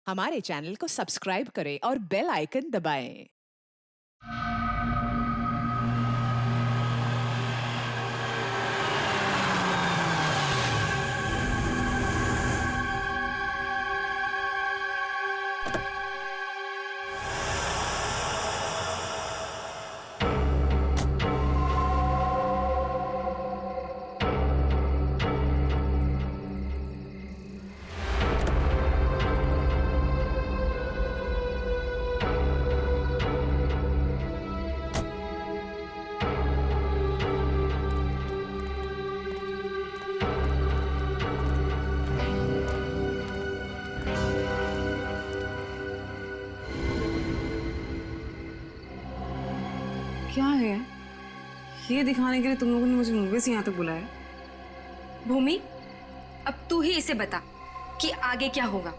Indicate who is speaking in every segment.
Speaker 1: हमारे चैनल को सब्सक्राइब करें और बेल आइकन दबाएं।
Speaker 2: क्या है ये दिखाने के लिए तुम लोगों ने मुझे मुंबई से यहाँ तक बुलाया?
Speaker 3: भूमि, अब तू ही इसे बता कि आगे क्या होगा।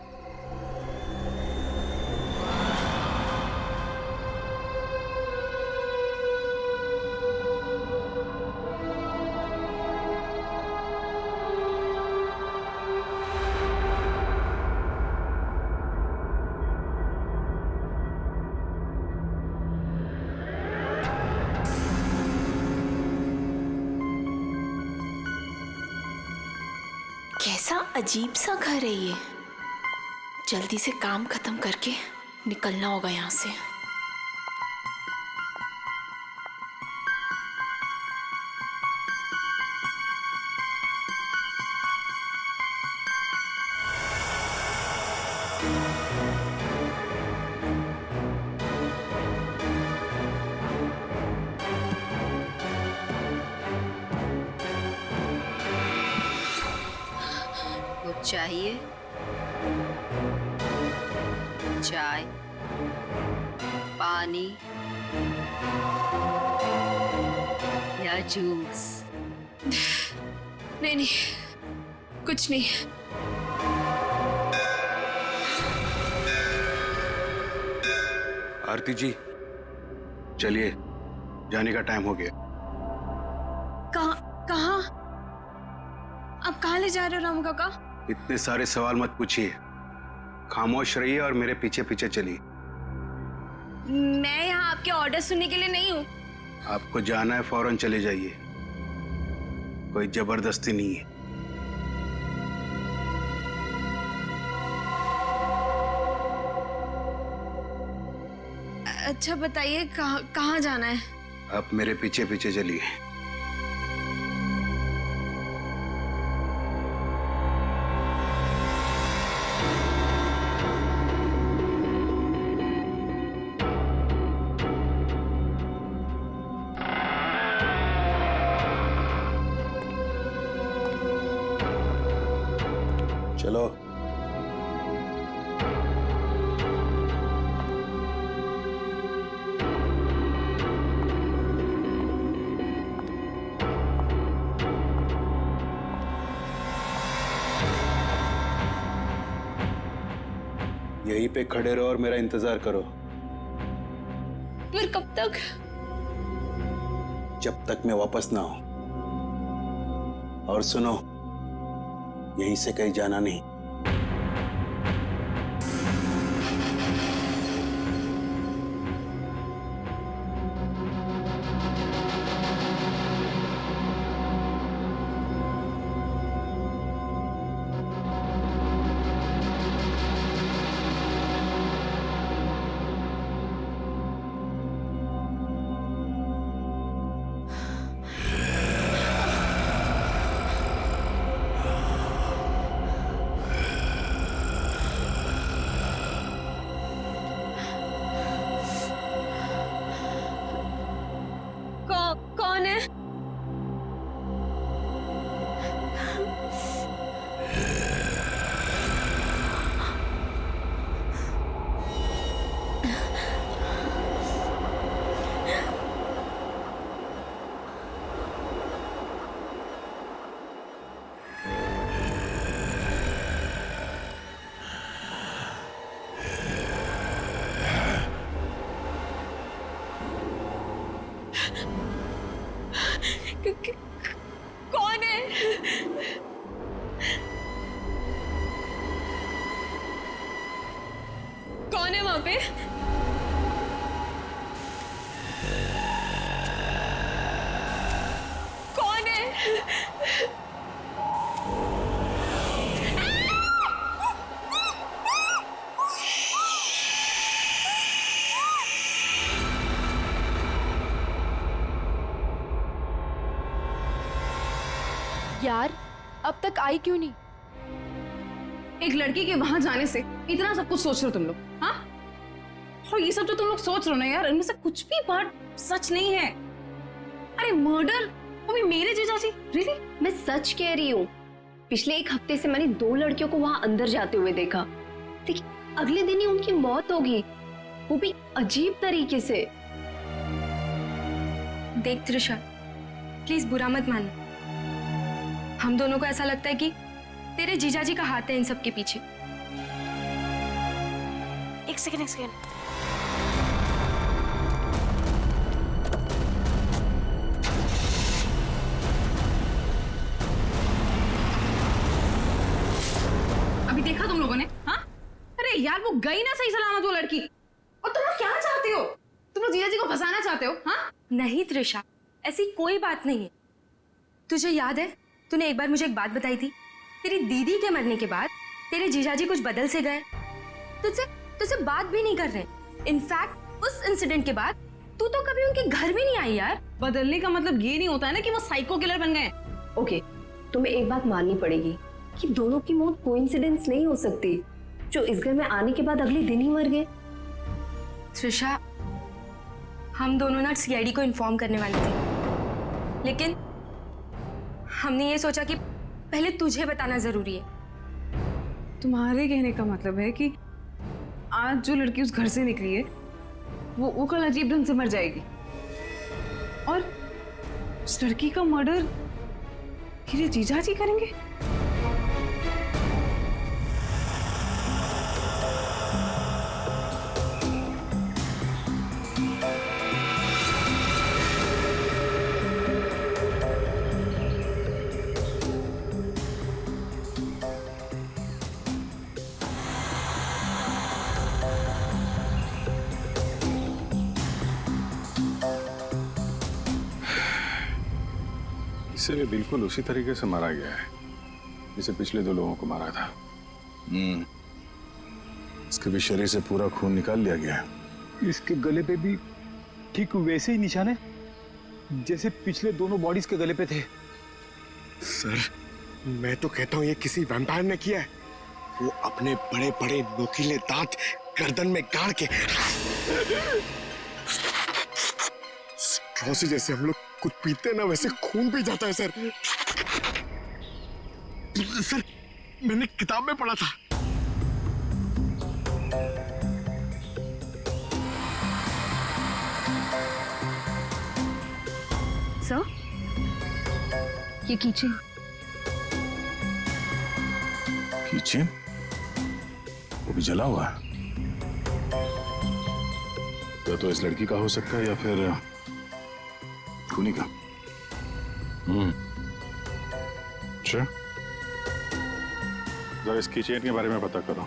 Speaker 4: कैसा अजीब सा घर है ये। जल्दी से काम खत्म करके निकलना होगा यहाँ से।
Speaker 3: कुछ चाहिए? चाय, पानी या जूस?
Speaker 2: नहीं, कुछ नहीं।
Speaker 5: आरती जी, चलिए, जाने का टाइम हो गया।
Speaker 2: कहाँ? आप कहाँ ले जा रहे हो रामू काका?
Speaker 5: इतने सारे सवाल मत पूछिए, खामोश रहिए और मेरे पीछे पीछे चलिए।
Speaker 3: मैं यहाँ आपके ऑर्डर सुनने के लिए नहीं हूँ।
Speaker 5: आपको जाना है, फौरन चले जाइए, कोई जबरदस्ती नहीं है।
Speaker 2: अच्छा बताइए कहाँ जाना है?
Speaker 5: आप मेरे पीछे पीछे चलिए। चलो। यहीं पे खड़े रहो और मेरा इंतजार करो।
Speaker 2: फिर कब तक?
Speaker 5: जब तक मैं वापस ना आऊं। और सुनो, यहीं से कहीं जाना नहीं।
Speaker 3: कौन है वहां पे? कौन है?
Speaker 6: यार अब तक आई क्यों नहीं?
Speaker 2: एक लड़की के वहां जाने से इतना सब कुछ सोच रहे हो तुम लोग, हाँ? और ये सब जो तुम लोग सोच रहे हो ना यार, इनमें से कुछ भी बात सच नहीं है। अरे मर्डर, वो भी मेरे जीजाजी? रियली?
Speaker 6: मैं सच कह रही हूँ। पिछले एक हफ्ते से मैंने 2 लड़कियों को वहां अंदर जाते हुए देखा, लेकिन अगले दिन ही उनकी मौत होगी, वो भी अजीब तरीके से।
Speaker 3: देख त्रिशा, प्लीज बुरा मत मानना। हम दोनों को ऐसा लगता है कि तेरे जीजाजी का हाथ है इन सब के पीछे।
Speaker 4: एक सेकंड।
Speaker 2: अभी देखा तुम लोगों ने? हाँ? अरे यार वो गई ना सही सलामत वो लड़की। और तुम लोग क्या चाहते हो? तुम लोग जीजाजी को फंसाना चाहते हो? हाँ?
Speaker 3: नहीं त्रिशा, ऐसी कोई बात नहीं है। तुझे याद है तूने एक बार मुझे एक बात बताई थी, तेरी दीदी के मरने के बाद तेरे जीजाजी कुछ बदल से गए, तुझसे बात भी नहीं कर रहे। इनफैक्ट उस इंसिडेंट के बाद तू तो कभी उनके घर भी नहीं आई यार।
Speaker 2: बदलने का मतलब ये नहीं होता है ना कि वो साइको किलर बन गए।
Speaker 6: ओके, तुम्हें एक बात माननी पड़ेगी कि दोनों की मौत कोइंसिडेंस नहीं हो सकती, जो इस घर में आने के बाद अगले दिन ही मर गए।
Speaker 3: त्रिशा, हम दोनों ना सीआईडी को इन्फॉर्म करने वाले थे, लेकिन हमने ये सोचा कि पहले तुझे बताना जरूरी है।
Speaker 2: तुम्हारे कहने का मतलब है कि आज जो लड़की उस घर से निकली है वो कल अजीब ढंग से मर जाएगी, और उस लड़की का मर्डर मेरे जीजाजी करेंगे?
Speaker 7: इसे भी बिल्कुल उसी तरीके से मारा गया है जिसे पिछले 2 लोगों को मारा था।
Speaker 5: इसके भी शरीर से पूरा खून निकाल लिया गया है।
Speaker 8: इसके गले पे भी ठीक वैसे ही निशान है जैसे पिछले दोनों बॉडीज के गले पे थे।
Speaker 9: सर, मैं तो कहता हूँ ये किसी वैम्पायर ने किया है। वो अपने बड़े बड़े नोकीले दांत गर्दन में गाड़ के स्ट्रॉ से जैसे हम लोग कुछ पीते हैं ना, वैसे खून पी जाता है सर। सर, मैंने किताब में पढ़ा था।
Speaker 6: सर, ये कीचेन।
Speaker 5: कीचेन? वो भी जला हुआ है। तो इस लड़की का हो सकता है या फिर खूनी का।
Speaker 7: अच्छा, जरा इस कीचेन के बारे में पता करो,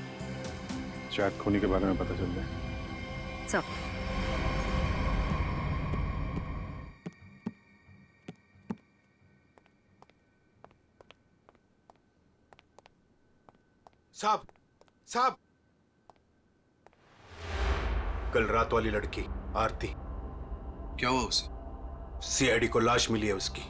Speaker 7: शायद खूनी के बारे में पता चल जाए।
Speaker 6: सर,
Speaker 9: साहब, कल रात वाली लड़की आरती,
Speaker 10: क्या हुआ उसे?
Speaker 9: सीआईडी को लाश मिली है उसकी।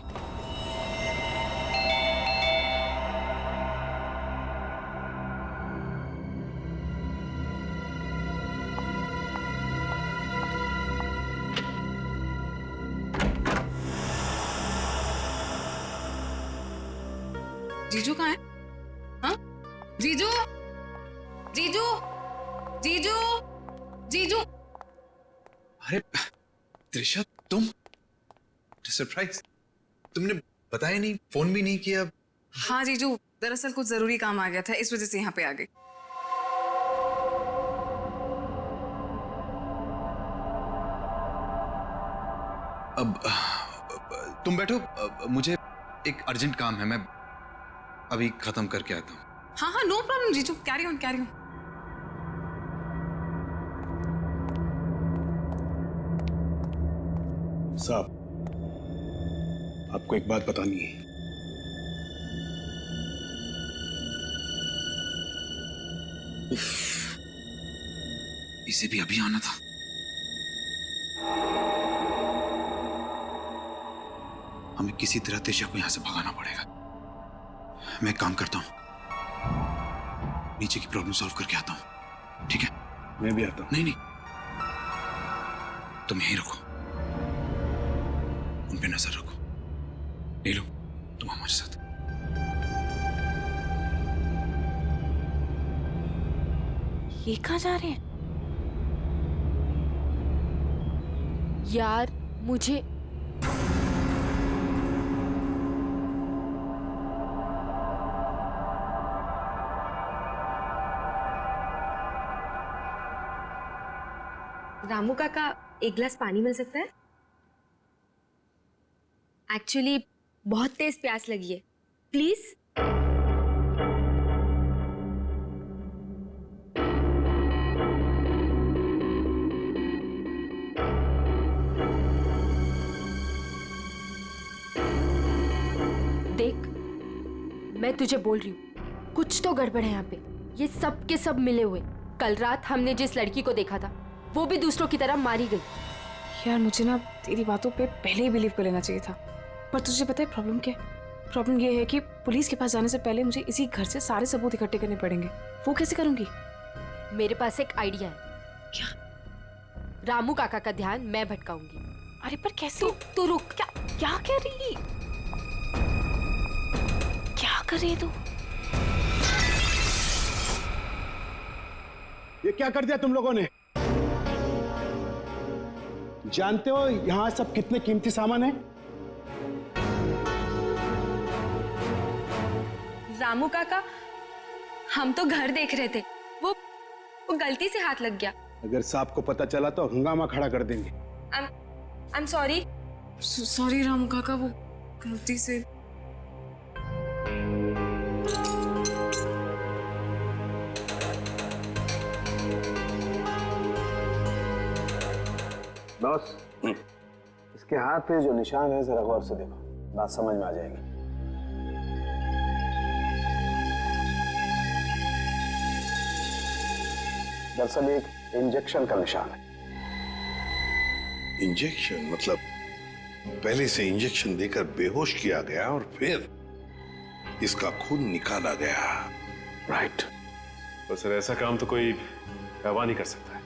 Speaker 2: जीजू कहाँ है? हाँ? जीजू, जीजू, जीजू, जीजू।
Speaker 10: अरे त्रिशा, तुम? सरप्राइज, तुमने बताया नहीं, फोन भी नहीं किया।
Speaker 2: हाँ जीजू, दरअसल कुछ जरूरी काम आ गया था, इस वजह से यहाँ पे आ गई।
Speaker 10: अब तुम बैठो, मुझे एक अर्जेंट काम है, मैं अभी खत्म करके आता हूँ।
Speaker 2: हाँ हाँ, नो प्रॉब्लम जीजू, कैरी ऑन कैरी ऑन।
Speaker 9: साहब, आपको एक बात बतानी है।
Speaker 10: इसे भी अभी आना था। हमें किसी तरह तेजा को यहां से भगाना पड़ेगा। मैं एक काम करता हूं, नीचे की प्रॉब्लम सॉल्व करके आता हूं, ठीक है?
Speaker 9: मैं भी आता हूं।
Speaker 10: नहीं नहीं, तुम यहीं रखो, उन पे नजर रखो। नीलू, तुम हमारे साथ।
Speaker 4: ये कहाँ जा रहे हैं?
Speaker 3: यार मुझे रामू काका, एक गिलास पानी मिल सकता है? एक्चुअली बहुत तेज प्यास लगी है, प्लीज। देख, मैं तुझे बोल रही हूँ, कुछ तो गड़बड़ है यहाँ पे। ये सब के सब मिले हुए। कल रात हमने जिस लड़की को देखा था, वो भी दूसरों की तरह मारी गई।
Speaker 2: यार मुझे ना तेरी बातों पे पहले ही बिलीव कर लेना चाहिए था, पर तुझे पता है प्रॉब्लम क्या है? प्रॉब्लम ये है कि पुलिस के पास जाने से पहले मुझे इसी घर से सारे सबूत इकट्ठे करने पड़ेंगे। वो कैसे करूंगी?
Speaker 3: मेरे पास एक आइडिया है।
Speaker 2: क्या?
Speaker 3: रामू काका का ध्यान मैं भटकाऊंगी।
Speaker 2: अरे पर कैसे?
Speaker 3: तू रुक।
Speaker 2: क्या कह रही? क्या कर रही है तू?
Speaker 9: ये क्या कर दिया तुम लोगों ने? जानते हो यहां सब कितने कीमती सामान है?
Speaker 3: रामू काका, हम तो घर देख रहे थे, वो गलती से हाथ लग गया।
Speaker 9: अगर साहब को पता चला तो हंगामा खड़ा कर देंगे।
Speaker 3: I am sorry.
Speaker 2: Sorry Ramu काका, वो गलती से।
Speaker 5: बॉस, इसके हाथ पे जो निशान है जरा गौर से देखो, बात समझ में आ जाएगी। दरअसल एक इंजेक्शन का निशान है।
Speaker 11: इंजेक्शन मतलब पहले से इंजेक्शन देकर बेहोश किया गया और फिर इसका खून निकाला गया।
Speaker 5: राइट।
Speaker 7: तो सर ऐसा काम तो कोई गवाह नहीं कर सकता है।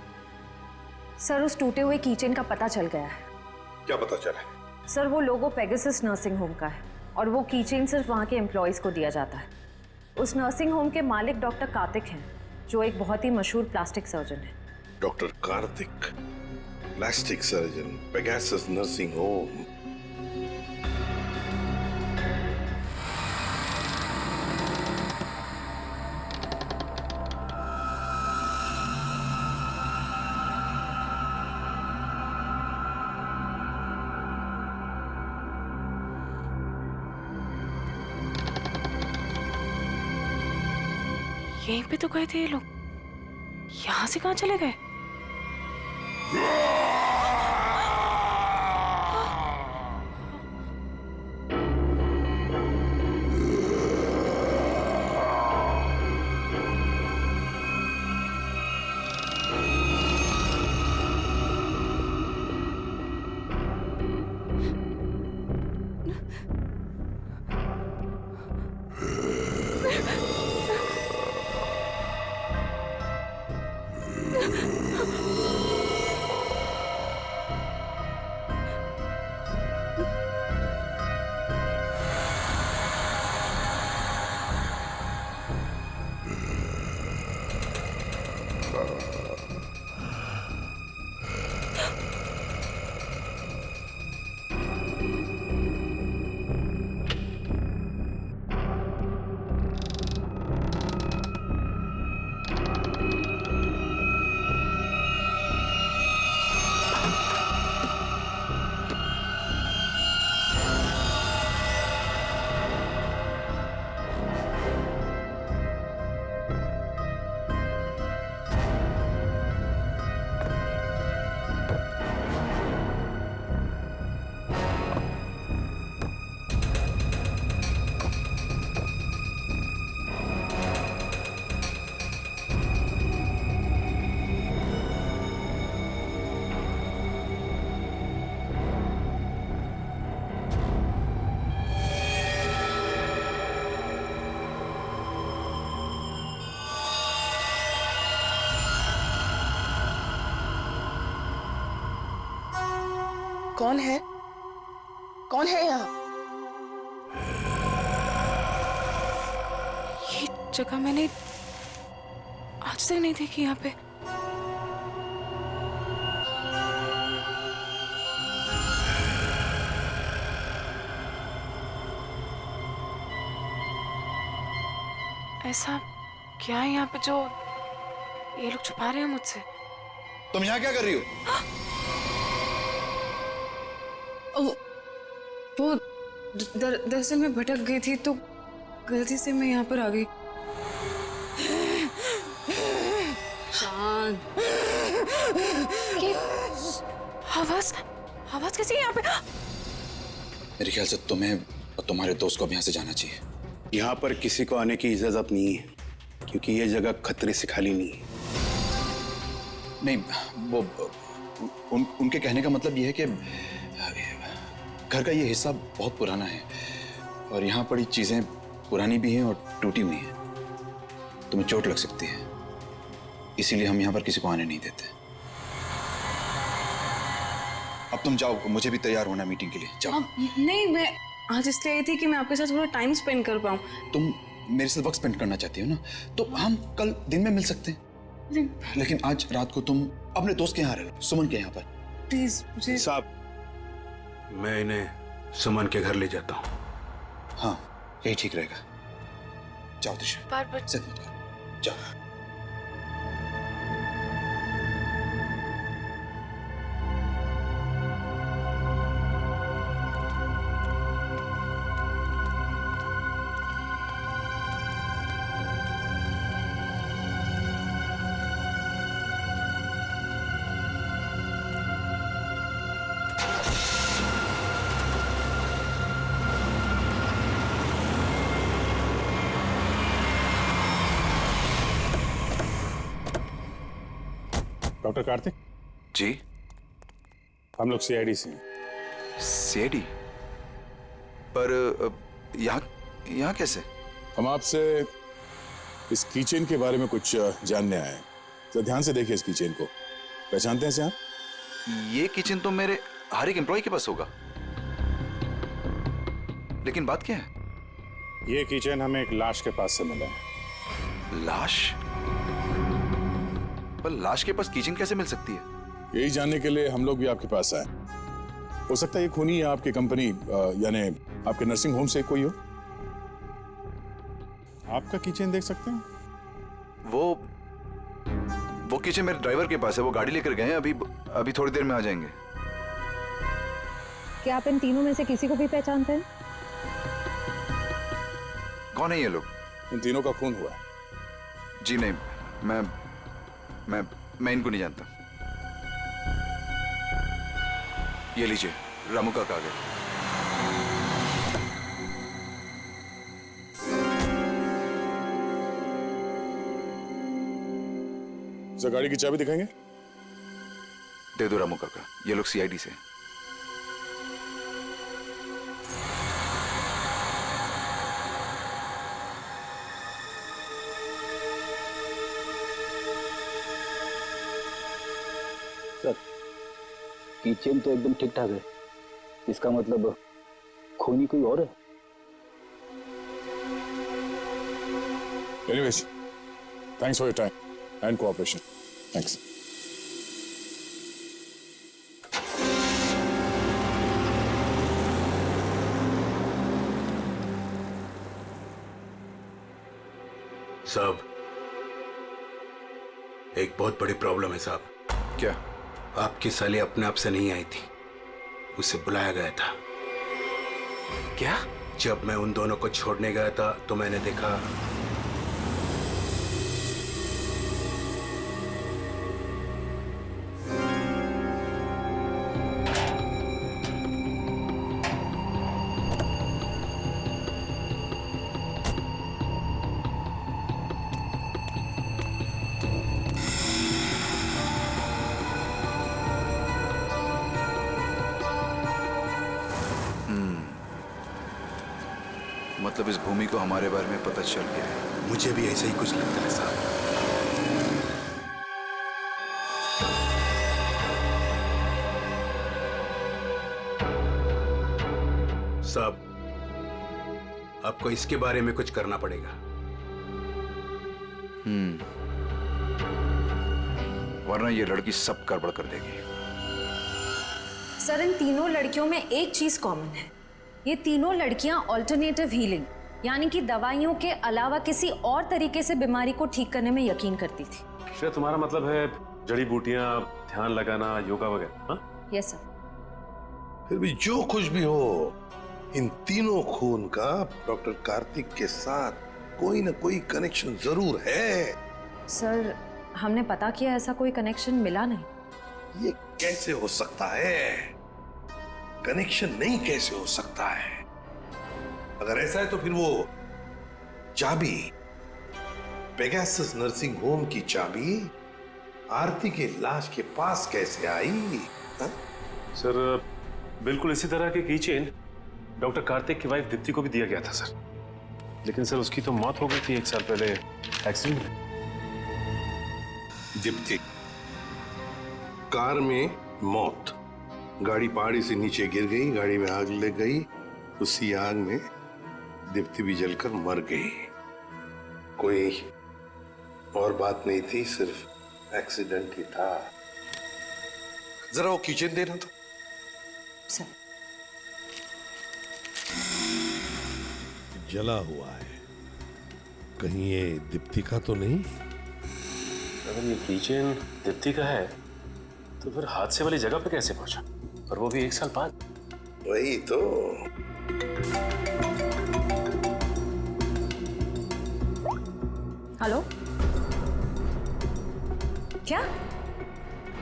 Speaker 12: सर, उस टूटे हुए कीचेन का पता चल गया है।
Speaker 11: क्या पता चला?
Speaker 12: सर, वो लोगो पेगासस नर्सिंग होम का है और वो कीचेन सिर्फ वहाँ के एम्प्लॉयज को दिया जाता है। उस नर्सिंग होम के मालिक डॉक्टर कार्तिक हैं, जो एक बहुत ही मशहूर प्लास्टिक सर्जन है।
Speaker 11: Doctor Kartik, plastic surgeon, Pegasus nursing home.
Speaker 2: यहीं पे तो गए थे ये लोग, यहाँ से कहाँ चले गए?
Speaker 13: कौन है? कौन है यहाँ?
Speaker 4: ये जगह मैंने आज तक नहीं देखी यहाँ पे। ऐसा क्या है यहाँ पे जो ये लोग छुपा रहे हैं मुझसे?
Speaker 10: तुम यहाँ क्या कर रही हो?
Speaker 2: वो दरअसल मैं भटक गई थी तो गलती से मैं यहाँ पर आ गई। शांत।
Speaker 4: आवाज आवाज कैसी है यहाँ पे?
Speaker 10: मेरे ख्याल से तुम्हें और तुम्हारे दोस्त को अब यहाँ से जाना चाहिए।
Speaker 5: यहाँ पर किसी को आने की इजाजत नहीं है क्योंकि ये जगह खतरे से खाली नहीं है।
Speaker 10: नहीं, वो उनके कहने का मतलब ये है कि घर का ये हिस्सा बहुत पुराना है और यहाँ पड़ी चीजें पुरानी भी हैं और टूटी हुई हैं। तुम्हें चोट लग सकती है, इसीलिए हम यहाँ पर किसी को आने नहीं देते। अब तुम जाओ, मुझे भी तैयार होना मीटिंग के लिए। जाओ।
Speaker 2: नहीं, मैं आज इसलिए आई थी कि मैं आपके साथ थोड़ा टाइम स्पेंड कर पाऊँ।
Speaker 10: तुम मेरे साथ वक्त स्पेंड करना चाहती हो ना, तो हम कल दिन में मिल सकते हैं। लेकिन आज रात को तुम अपने दोस्त के यहाँ रह लो, सुमन के यहाँ पर।
Speaker 2: प्लीज मुझे।
Speaker 5: साहब, मैं इन्हें सुमन के घर ले जाता हूँ।
Speaker 10: हाँ, यही ठीक रहेगा। जाओ दिशा,
Speaker 4: बार-बार
Speaker 10: जिद मत करो, जाओ।
Speaker 7: डॉक्टर कार्तिक
Speaker 10: जी,
Speaker 7: हम लोग सीआईडी से हैं।
Speaker 10: सीआईडी? पर यहाँ कैसे?
Speaker 7: हम आपसे इस कीचेन के बारे में कुछ जानने आए हैं। तो ध्यान से देखिए इस कीचेन को। पहचानते हैं इसे आप?
Speaker 10: ये किचन तो मेरे हर एक एम्प्लॉय के पास होगा, लेकिन बात क्या है?
Speaker 7: ये कीचेन हमें एक लाश के पास से मिला है।
Speaker 10: लाश? पर लाश के पास किचन कैसे मिल सकती है?
Speaker 7: यही जानने के लिए हम लोग भी आपके पास आए। हो सकता है ये खूनी या आपकी कंपनी यानी आपके नर्सिंग होम से कोई हो। आपका किचन देख सकते हैं?
Speaker 10: वो किचन मेरे ड्राइवर के पास है, वो गाड़ी लेकर गए हैं, अभी थोड़ी देर में आ जाएंगे।
Speaker 12: क्या आप इन तीनों में से किसी को भी पहचानते हैं?
Speaker 10: कौन है ये लोग?
Speaker 7: इन तीनों का खून हुआ है।
Speaker 10: जी नहीं, मैं इनको नहीं जानता। ये लीजिए, रामू का कागज।
Speaker 7: सर, गाड़ी की चाबी दिखाएंगे?
Speaker 10: दे दो रामू काका, ये लोग सीआईडी से।
Speaker 8: सर, किचन तो एकदम ठीक ठाक है। इसका मतलब खूनी कोई और है।
Speaker 7: Anyways, thanks for your time and cooperation. Thanks.
Speaker 5: साहब, एक बहुत बड़ी प्रॉब्लम है साहब।
Speaker 10: क्या?
Speaker 5: आपकी साली अपने आप से नहीं आई थी, उसे बुलाया गया था।
Speaker 10: क्या?
Speaker 5: जब मैं उन दोनों को छोड़ने गया था तो मैंने देखा
Speaker 10: मतलब इस भूमि को हमारे बारे में पता चल गया है।
Speaker 5: मुझे भी ऐसा ही कुछ लगता है साहब। साहब, आपको इसके बारे में कुछ करना पड़ेगा।
Speaker 10: वरना ये लड़की सब गड़बड़ कर देगी।
Speaker 12: सर, इन तीनों लड़कियों में एक चीज कॉमन है। ये तीनों लड़कियां ऑल्टरनेटिव हीलिंग यानी कि दवाइयों के अलावा किसी और तरीके से बीमारी को ठीक करने में यकीन करती थी।
Speaker 14: शायद तुम्हारा मतलब है जड़ी बूटियां, ध्यान लगाना, योगा वगैरह। हाँ,
Speaker 12: यस सर।
Speaker 11: फिर भी जो कुछ भी हो, इन तीनों खून का डॉक्टर कार्तिक के साथ कोई ना कोई कनेक्शन जरूर है।
Speaker 12: सर, हमने पता किया, ऐसा कोई कनेक्शन मिला नहीं।
Speaker 11: ये कैसे हो सकता है? कनेक्शन नहीं कैसे हो सकता है? अगर ऐसा है तो फिर वो चाबी, पेगासस नर्सिंग होम की चाबी आरती के लाश के पास कैसे आई? हा?
Speaker 14: सर, बिल्कुल इसी तरह के कीचेन डॉक्टर कार्तिक की वाइफ दीप्ति को भी दिया गया था सर। लेकिन सर उसकी तो मौत हो गई थी 1 साल पहले एक्सीडेंट में।
Speaker 11: दीप्ति, कार में मौत, गाड़ी पहाड़ी से नीचे गिर गई, गाड़ी में आग लग गई, उसी आग में दीप्ति भी जलकर मर गई। कोई और बात नहीं थी, सिर्फ एक्सीडेंट ही था। जरा वो किचन देना था।
Speaker 12: सर,
Speaker 11: जला हुआ है, कहीं ये दीप्ति का तो नहीं?
Speaker 14: अगर ये कीचेन दीप्ति का है तो फिर हादसे वाली जगह पे कैसे पहुंचा, और वो भी 1 साल बाद?
Speaker 11: वही तो।
Speaker 12: हेलो, क्या?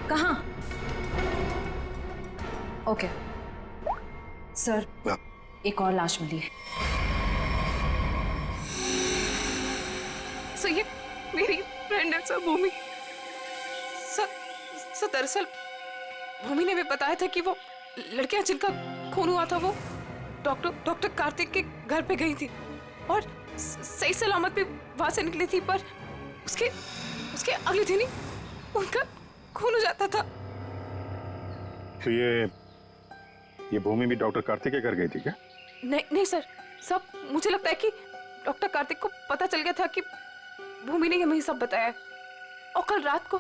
Speaker 12: कहाँ? ओके सर, एक और लाश मिली है।
Speaker 2: सर, ये मेरी फ्रेंड है सर, भूमि। सर, दरअसल भूमि ने भी बताया था कि वो लड़कियां जिनका खून हुआ था वो डॉक्टर कार्तिक के घर पे गई थी और सही सलामत भी वहां से निकली थी, पर उसके अगले दिन ही उनका खून हो जाता था।
Speaker 7: तो ये भूमि भी डॉक्टर कार्तिक के घर गई थी क्या?
Speaker 2: नहीं सर, सब मुझे लगता है कि डॉक्टर कार्तिक को पता चल गया था कि भूमि ने हमें सब बताया, और कल रात को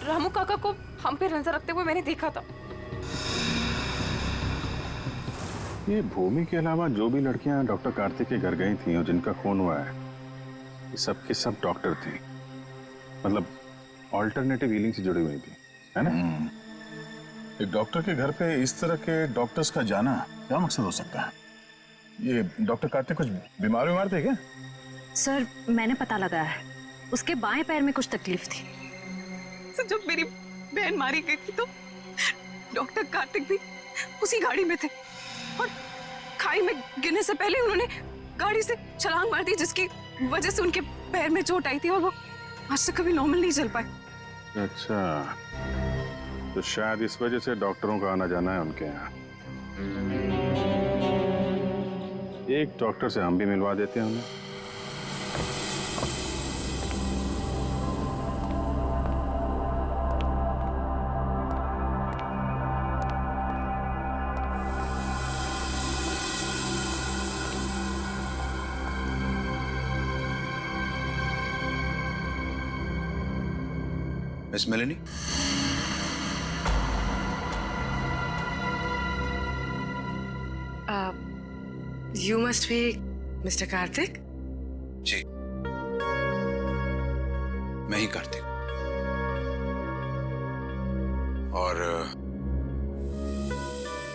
Speaker 2: रामू काका को हम पे नजर रखते हुए मैंने देखा था।
Speaker 7: ये भूमि के अलावा जो भी लड़कियां डॉक्टर कार्तिक के घर गई थी और जिनका खून हुआ है, ये सब के सब डॉक्टर थे, मतलब ऑल्टरनेटिव हीलिंग से जुड़ी हुई थी, है ना? एक डॉक्टर के घर पे इस तरह के डॉक्टर्स का जाना क्या मकसद हो सकता है? ये डॉक्टर कार्तिक कुछ बीमार थे क्या?
Speaker 12: सर, मैंने पता लगाया है, उसके बाएं पैर में कुछ तकलीफ थी।
Speaker 2: सर, जब मेरी बहन मारी गई थी तो डॉक्टर कार्तिक भी उसी गाड़ी में थे और खाई में गिरने से पहले उन्होंने गाड़ी से छलांग मार दी, जिसकी वजह से उनके पैर में चोट आई थी और वो आज तक कभी नॉर्मल नहीं चल पाए।
Speaker 7: अच्छा, तो शायद इस वजह से डॉक्टरों का आना जाना है उनके यहाँ। एक डॉक्टर से हम भी मिलवा देते हैं उन्हें।
Speaker 10: Miss Meloni,
Speaker 13: You must be Mr. Karthik?
Speaker 10: जी, मैं ही कार्तिक। और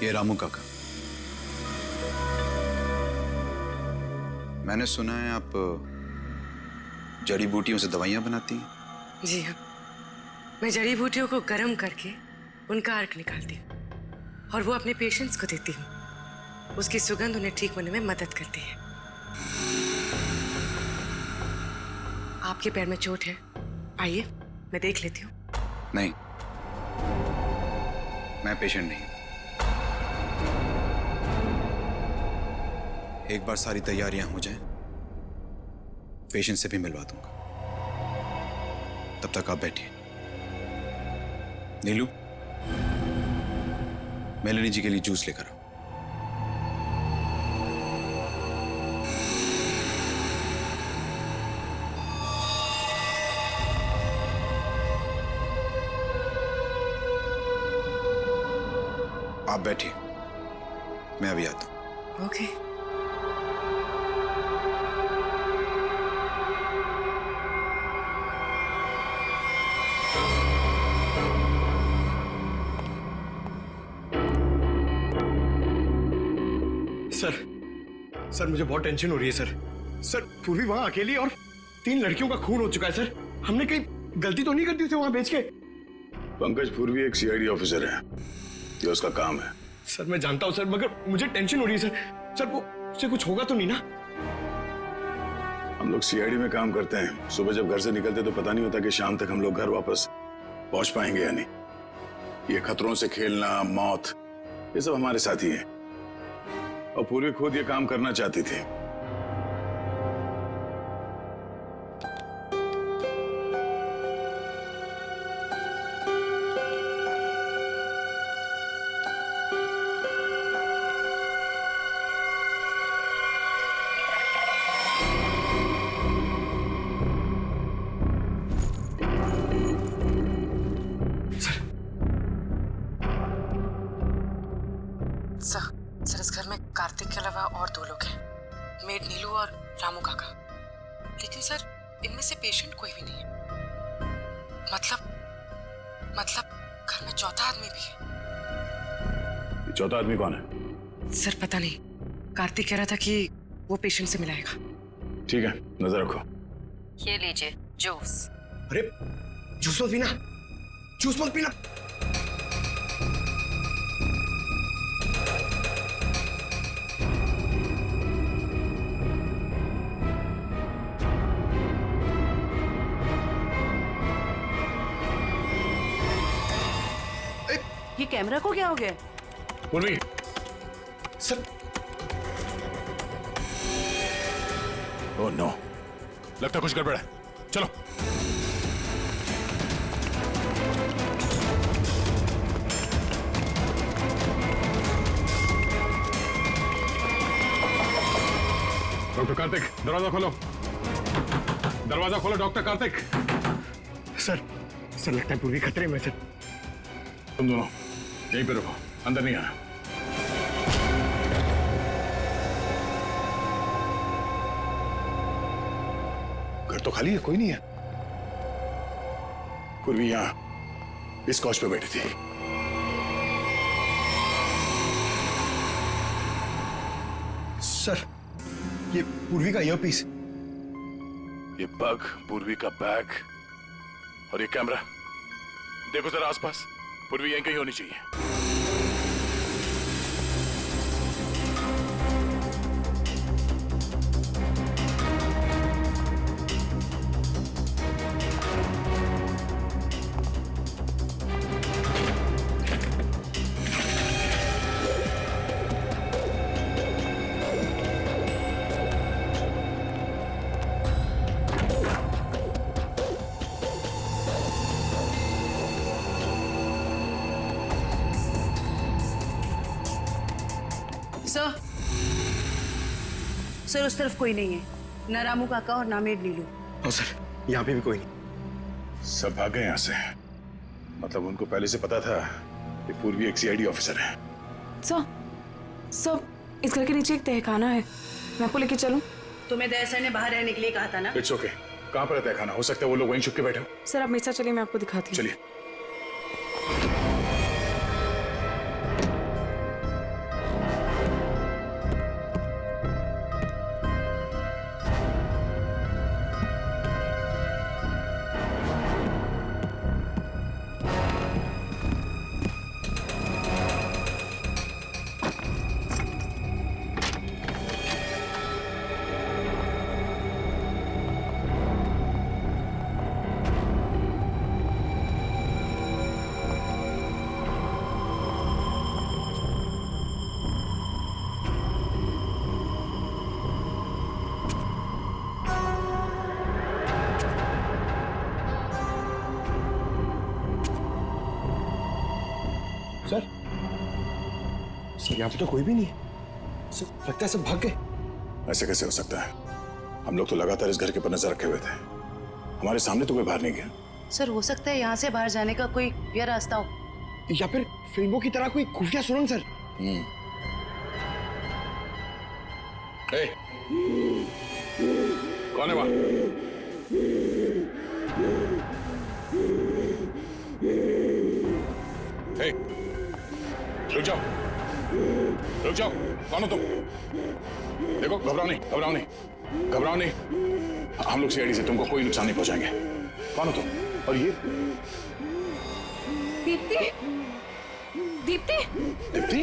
Speaker 10: ये रामू काका। मैंने सुना है आप जड़ी बूटियों से दवाइयां बनाती हैं।
Speaker 13: जी हाँ, मैं जड़ी बूटियों को गर्म करके उनका अर्क निकालती हूँ और वो अपने पेशेंट्स को देती हूँ। उसकी सुगंध उन्हें ठीक होने में मदद करती है। आपके पैर में चोट है, आइए मैं देख लेती हूँ।
Speaker 10: नहीं, मैं पेशेंट नहीं। एक बार सारी तैयारियां हो जाएं, पेशेंट से भी मिलवा दूंगा। तब तक आप बैठिए। नीलू, मेलेनी जी के लिए जूस लेकर आओ। आप बैठिए, मैं अभी आता हूँ।
Speaker 13: ओके।
Speaker 9: सर मुझे बहुत टेंशन हो रही है सर पूर्वी वहां अकेली और 3 लड़कियों का खून हो चुका है सर। हमने कहीं गलती तो नहीं कर दी उसे वहां भेज के?
Speaker 7: पंकज पूर्वी एक सीआईडी ऑफिसर है, ये उसका काम है।
Speaker 9: सर मैं जानता हूं सर, मगर मुझे टेंशन हो रही है सर वो उसे कुछ होगा तो नहीं ना?
Speaker 7: हम लोग सीआईडी में काम करते हैं, सुबह जब घर से निकलते तो पता नहीं होता कि शाम तक हम लोग घर वापस पहुंच पाएंगे या नहीं। ये खतरों से खेलना, मौत, ये सब हमारे साथी हैं और पूर्वी खुद ये काम करना चाहती थी।
Speaker 13: सर इस घर में कार्तिक के अलावा और 2 लोग हैं, मेड नीलू और रामू काका। लेकिन सर इनमें से पेशेंट कोई भी नहीं है। मतलब घर में चौथा आदमी भी है।
Speaker 7: ये चौथा आदमी कौन है?
Speaker 13: सर पता नहीं, कार्तिक कह रहा था कि वो पेशेंट से मिलाएगा।
Speaker 7: ठीक है, नजर रखो।
Speaker 12: ये लीजिए जूस।
Speaker 9: अरे जूस मत पीना, जूस मत पीना।
Speaker 13: ये कैमरा को क्या हो गया?
Speaker 7: पूर्वी
Speaker 9: सर।
Speaker 7: ओह नो, लगता कुछ गड़बड़ है। चलो। डॉक्टर कार्तिक, दरवाजा खोलो। दरवाजा खोलो डॉक्टर कार्तिक।
Speaker 9: सर लगता है पूरी खतरे में सर।
Speaker 7: तुम दोनों यहीं पे रुको, अंदर नहीं आना। घर तो खाली है, कोई नहीं है। पूर्वी यहां इस कॉच पे बैठी थी।
Speaker 9: सर ये पूर्वी का ईयरपीस,
Speaker 7: ये पग, पूर्वी का बैग और ये कैमरा। देखो जरा आसपास, पूर्वी यहीं कहीं होनी चाहिए।
Speaker 13: सर उस तरफ कोई नहीं है, ना रामू काका और ना मेड नीलू।
Speaker 9: हाँ सर, यहाँ पे भी कोई नहीं।
Speaker 7: सब भाग गए यहाँ से। मतलब उनको पहले से पता था कि पूर्वी एक सीआईडी ऑफिसर है।
Speaker 2: सर इस घर के नीचे एक तहखाना है, मैं आपको लेके चलूं?
Speaker 13: तुम्हें दया सर ने बाहर रहने के लिए कहा था ना।
Speaker 7: It's okay. कहाँ पर है तहखाना? हो सकता है वो लोग वहीं छुप के बैठे हो।
Speaker 2: सर आप मेरे साथ चलिए, मैं आपको दिखाती हूँ।
Speaker 7: चलिए।
Speaker 9: सर यहाँ पे तो कोई भी नहीं है। सर लगता है सब भाग गए।
Speaker 7: ऐसे कैसे हो सकता है? हम लोग तो लगातार इस घर के ऊपर नजर रखे हुए थे, हमारे सामने तो कोई बाहर नहीं गया।
Speaker 13: सर हो सकता है यहाँ से बाहर जाने का कोई रास्ता हो।
Speaker 9: या फिर फिल्मों की तरह कोई खुफिया सुरंग सर।
Speaker 10: ए, कौन है वहां? ए, रुक जाओ, रुक जाओ। कौन हो तुम? देखो, घबराओ नहीं, घबराओ नहीं, घबराओ नहीं। हम लोग सीआईडी से तुमको कोई नुकसान नहीं पहुंचाएंगे। कौन हो तुम? और ये
Speaker 3: दीप्ति, दीप्ति,
Speaker 10: दीप्ति?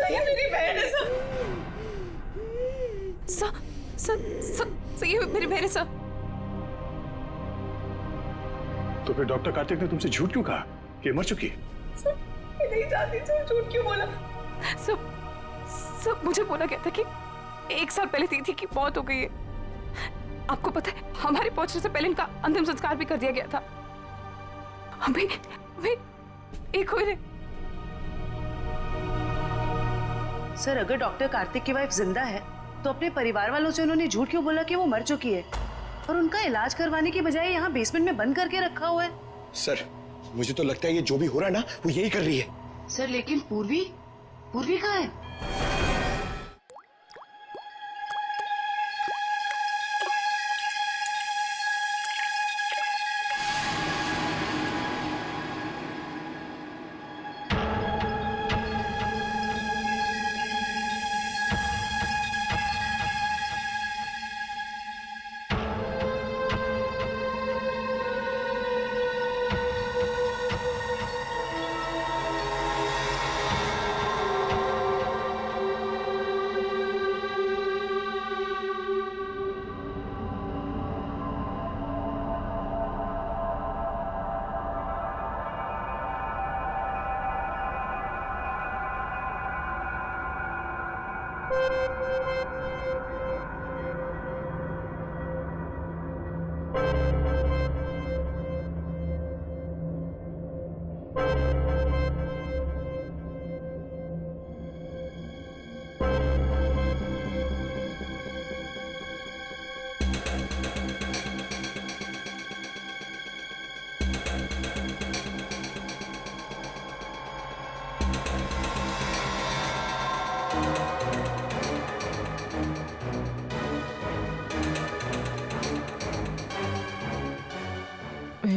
Speaker 3: ये मेरी बहन है ये मेरी बहन है सर।
Speaker 14: तो फिर डॉक्टर कार्तिक ने तुमसे झूठ क्यों कहा कि मर चुकी है?
Speaker 3: मैं नहीं चाहती सर, झूठ क्यों बोला? सब मुझे बोला गया था कि 1 साल पहले दीदी की मौत हो गई है। आपको पता है, हमारे पहुंचने से पहले इनका अंतिम संस्कार भी कर दिया गया था। हमें एक हुए ने।
Speaker 13: सर, अगर डॉक्टर कार्तिक की वाइफ जिंदा है तो अपने परिवार वालों से उन्होंने झूठ क्यों बोला कि वो मर चुकी है और उनका इलाज करवाने की बजाय यहाँ बेसमेंट में बंद करके रखा हुआ है?
Speaker 9: सर, मुझे तो लगता है ये जो भी हो रहा है ना, वो यही कर रही है।
Speaker 13: सर, लेकिन पूर्वी कहाँ है?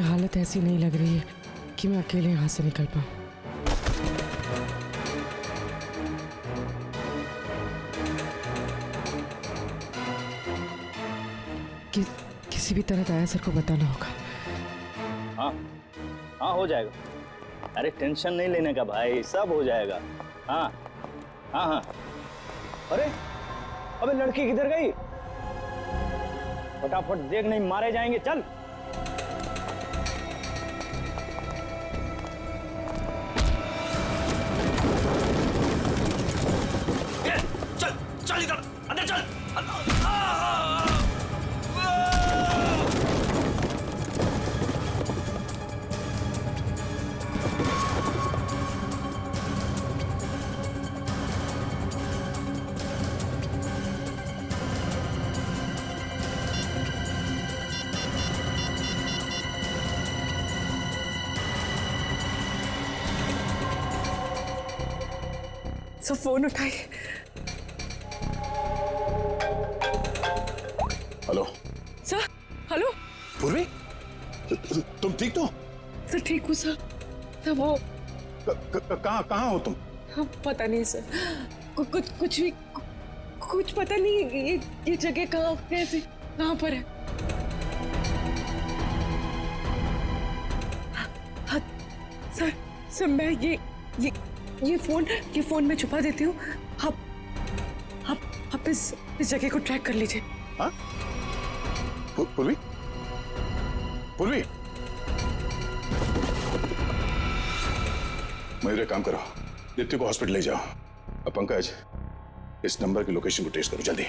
Speaker 13: हालत ऐसी नहीं लग रही है कि मैं अकेले यहाँ से निकल पाऊँ। किसी भी तरह दया सर को बताना होगा।
Speaker 8: हाँ हाँ, हो जाएगा। अरे टेंशन नहीं लेने का भाई, सब हो जाएगा। हाँ हाँ हाँ। अरे अबे लड़की किधर गई? फटाफट देख, नहीं मारे जाएंगे। चल
Speaker 9: चल इधर, अंदर चल।
Speaker 13: सब फोन उठाई।
Speaker 10: Hello
Speaker 13: sir. हेलो
Speaker 10: पूर्वी, तुम ठीक तो?
Speaker 13: सर ठीक हूँ सर। सर वो
Speaker 10: कहाँ हो तुम?
Speaker 13: पता नहीं सर, कुछ पता नहीं। ये जगह कहाँ, कैसे, कहाँ पर है? हाँ, सर मैं ये फोन में छुपा देती हूँ। आप इस जगह को ट्रैक कर लीजिए।
Speaker 10: हाँ? पूर्वी, पूर्वी, मेरे काम करो, दीप्ति को हॉस्पिटल ले जाओ। अब पंकज, इस नंबर की लोकेशन को ट्रेस करो जल्दी।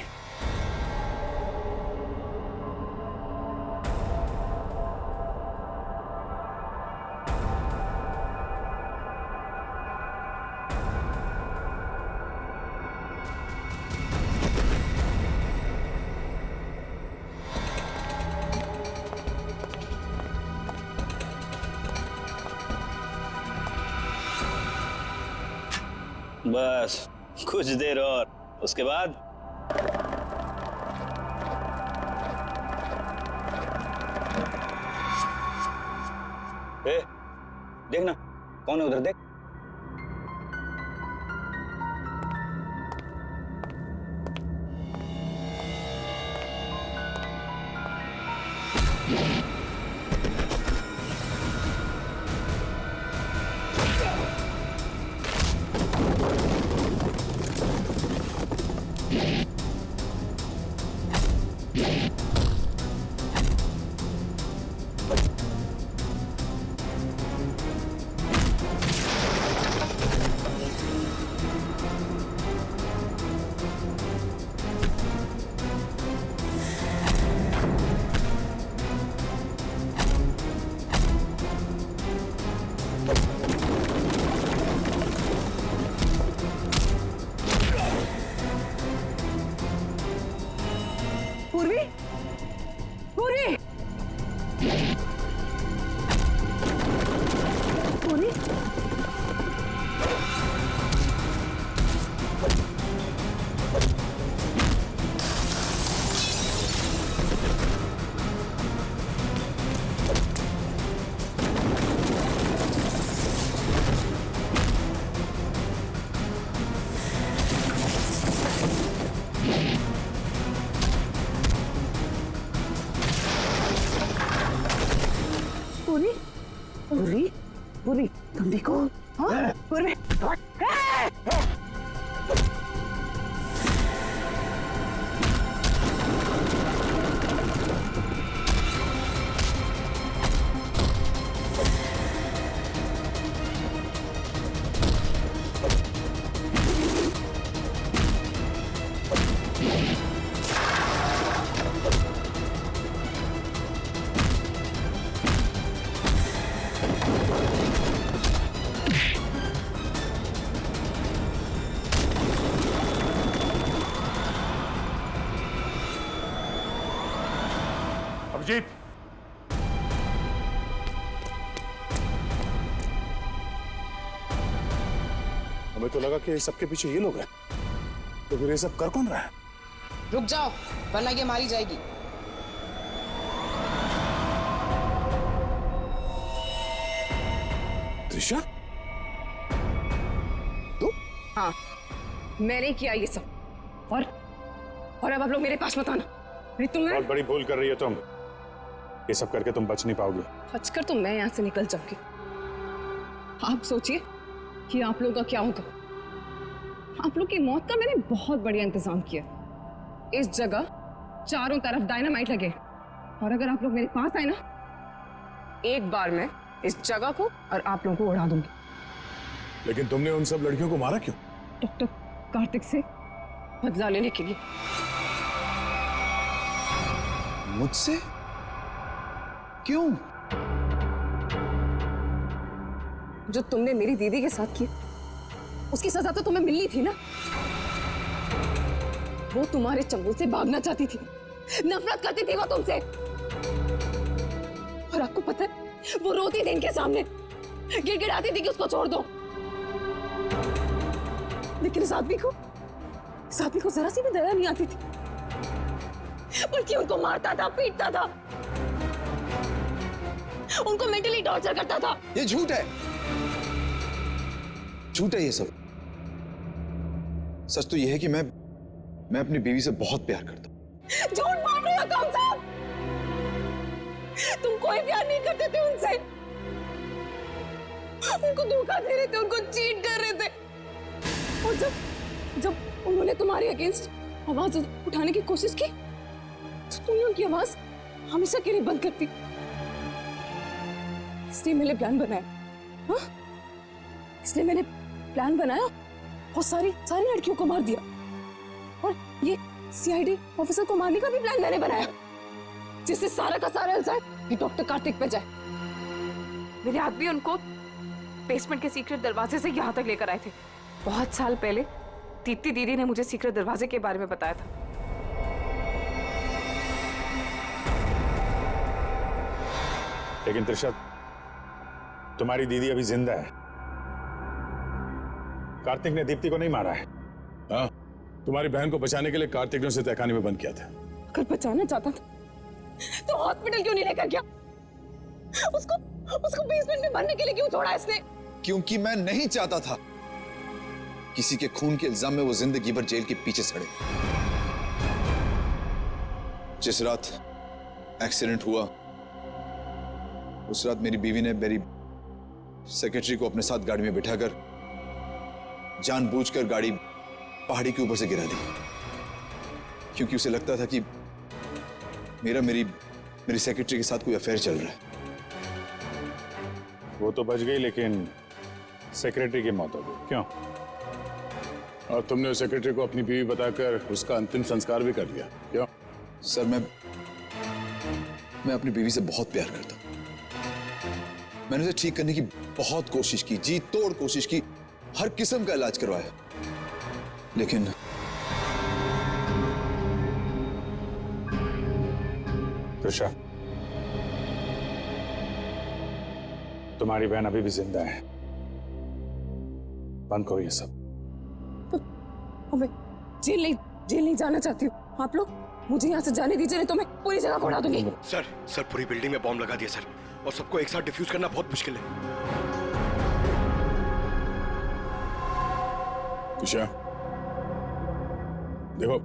Speaker 8: बस कुछ देर और, उसके बाद देखना कौन है उधर, देख।
Speaker 2: पूर्वी, पूर्वी, पूर्वी, पूरी, पूरी, पूरी, तुम देखो, हाँ, पूरी,
Speaker 14: अभिजीत,
Speaker 7: हमें तो लगा कि सबके पीछे ये लोग हैं, तो फिर ये सब कर कौन रहा है?
Speaker 1: रुक जाओ वरना ये मारी जाएगी।
Speaker 7: त्रिशा, तू?
Speaker 2: हाँ, मैंने किया ये सब, और अब आप लोग मेरे पास मत आना। नहीं तुम
Speaker 7: बहुत बड़ी भूल कर रही हो तुम। ये सब करके तुम बच नहीं पाओगी।
Speaker 2: बचकर तो मैं यहाँ से निकल जाऊंगी। आप सोचिए कि आप लोगों का क्या होगा। आप लोग की मौत का मैंने बहुत बढ़िया इंतजाम किया। इस जगह चारों तरफ डायनामाइट लगे, और अगर आप लोग मेरे पास आए ना, एक बार मैं इस जगह को और आप लोगों को उड़ा दूंगी।
Speaker 7: लेकिन तुमने उन सब लड़कियों को मारा क्यों?
Speaker 2: डॉक्टर कार्तिक से बदला लेने के लिए।
Speaker 10: मुझसे? क्यों?
Speaker 2: जो तुमने मेरी दीदी के साथ किया, उसकी सजा तो तुम्हें मिलनी थी ना। वो तुम्हारे चंगुल से भागना चाहती थी, नफरत करती थी वो तुमसे। और आपको पता है, वो रोती थी इनके सामने, गिड़गिड़ाती थी कि उसको छोड़ दो। लेकिन इस आदमी को जरा सी भी दया नहीं आती थी, बल्कि उनको मारता था, पीटता था, उनको मेंटली टॉर्चर करता था।
Speaker 10: ये झूठ है, झूठ है ये सब। सच तो ये है कि मैं अपनी बीवी से बहुत प्यार करता हूं।
Speaker 2: झूठ बोल रहे हो तुम सब। तुम कोई प्यार नहीं करते थे उनसे, उनको धोखा दे रहे थे, उनको चीट कर रहे थे। और जब उन्होंने तुम्हारे अगेंस्ट आवाज उठाने की कोशिश की, तो तुमने उनकी आवाज हमेशा के लिए बंद कर दी। इसलिए मैंने प्लान बनाया, हाँ? इसलिए मैंने प्लान बनाया और सारी लड़कियों को मार दिया। और ये सीआईडी ऑफिसर को मारने का भी प्लान मैंने बनाया, जिससे सारा का सारा इल्जाम ये डॉक्टर कार्तिक पे जाए। मेरे आदमी उनको बेसमेंट के सीक्रेट दरवाजे से यहाँ तक लेकर आए थे। बहुत साल पहले दीप्ति दीदी ने मुझे सीक्रेट दरवाजे के बारे में बताया था।
Speaker 7: लेकिन त्रिशा, तुम्हारी दीदी अभी जिंदा है, कार्तिक ने दीप्ति को नहीं मारा है। हाँ, तुम्हारी बहन को बचाने के लिए कार्तिक ने उसे तहखाने में बंद किया था।
Speaker 15: अगर बचाना चाहता था तो हॉस्पिटल क्यों नहीं लेकर गया? उसको बेसमेंट में मरने के लिए क्यों छोड़ा इसने?
Speaker 10: क्योंकि मैं नहीं चाहता था किसी के खून के इल्जाम में वो जिंदगी भर जेल के पीछे सड़े। जिस रात एक्सीडेंट हुआ उस रात मेरी बीवी ने मेरी सेक्रेटरी को अपने साथ गाड़ी में बिठाकर जानबूझकर गाड़ी पहाड़ी के ऊपर से गिरा दी, क्योंकि उसे लगता था कि मेरी सेक्रेटरी के साथ कोई अफेयर चल रहा है।
Speaker 7: वो तो बच गई, लेकिन सेक्रेटरी की मौत हो गई। क्यों? और तुमने उस सेक्रेटरी को अपनी बीवी बताकर उसका अंतिम संस्कार भी कर दिया। क्यों?
Speaker 10: सर, मैं अपनी बीवी से बहुत प्यार करता हूं। मैंने उसे ठीक करने की बहुत कोशिश की, जी तोड़ कोशिश की, हर किस्म का इलाज करवाया, लेकिन
Speaker 7: त्रिशा, तुम्हारी बहन अभी भी जिंदा है। बंद करो ये सब।
Speaker 15: मैं जेल नहीं जाना चाहती हूँ। आप लोग मुझे यहाँ से जाने दीजिए, नहीं तो मैं पूरी जगह को उड़ा दूंगी।
Speaker 9: सर पूरी बिल्डिंग में बॉम्ब लगा दिया सर, और सबको एक साथ डिफ्यूज करना बहुत मुश्किल है।
Speaker 7: त्रिशा, देखो,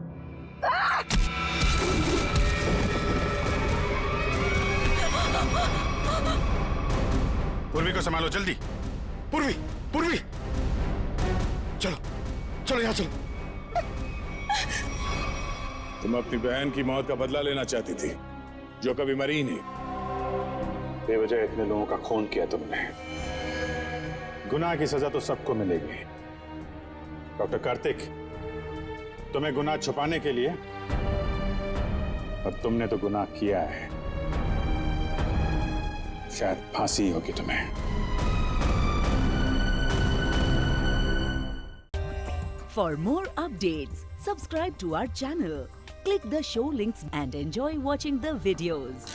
Speaker 7: पूर्वी को संभालो, जल्दी। पूर्वी, चलो यहाँ चलो। तुम अपनी बहन की मौत का बदला लेना चाहती थी, जो कभी मरी ही नहीं। बेवजह इतने लोगों का खून किया तुमने। गुनाह की सजा तो सबको मिलेगी। डॉक्टर कार्तिक, तुम्हें गुनाह छुपाने के लिए, और तुमने तो गुनाह किया है। शायद फांसी होगी तुम्हें।
Speaker 1: For more updates, subscribe to our channel, click the show links and enjoy watching the videos.